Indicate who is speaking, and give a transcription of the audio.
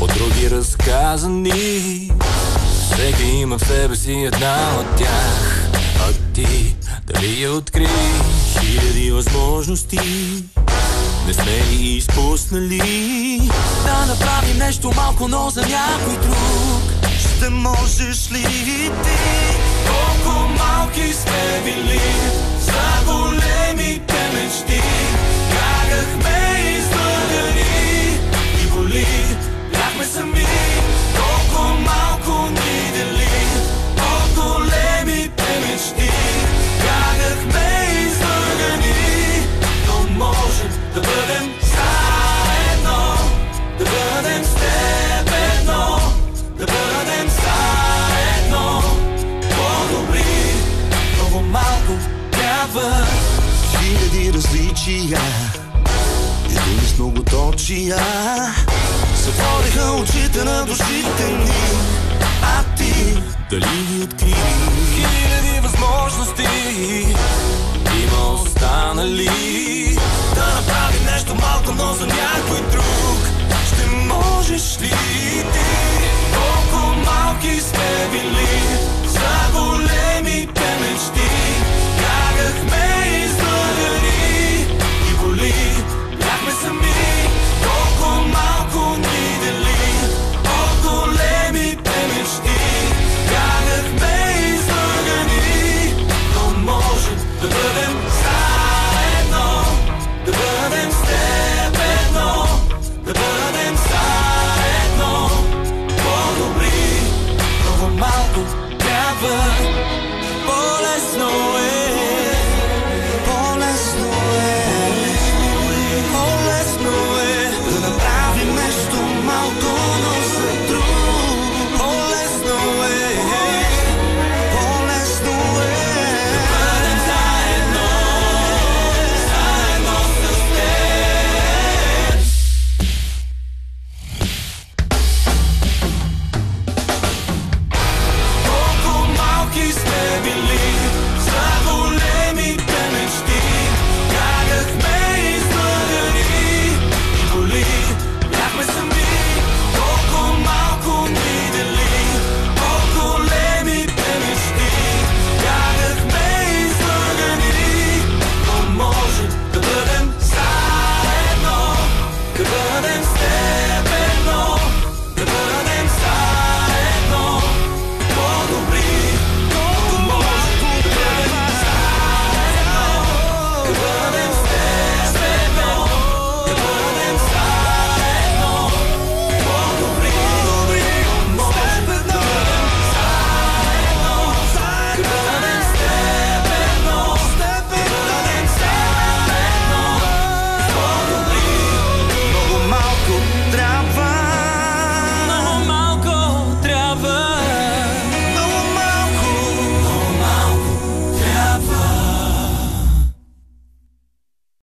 Speaker 1: от други разказани. Всеки има в себе си една от тях, а ти дали я откри? Хиляди възможности не сме ли изпуснали?
Speaker 2: Да направим нещо малко, но за някой друг.
Speaker 3: Ще можеш ли и ти?
Speaker 2: Колко малки сме били за големите мечти. Бягахме излъгани и боли, бяхме сами. Колко малко ни дели от големите мечти. Бягахме излъгани, но можем да бъдем заедно, да бъдем с теб едно, да бъдем заедно по-добри. Много малко трябва.
Speaker 3: Хиляди различия и думи с многоточия затвориха очите на душите ни, а ти
Speaker 1: Дали ги откри?
Speaker 2: хиляди възможности
Speaker 1: Има останали.
Speaker 2: да направим нещо малко, но за някой друг.
Speaker 3: ще можеш ли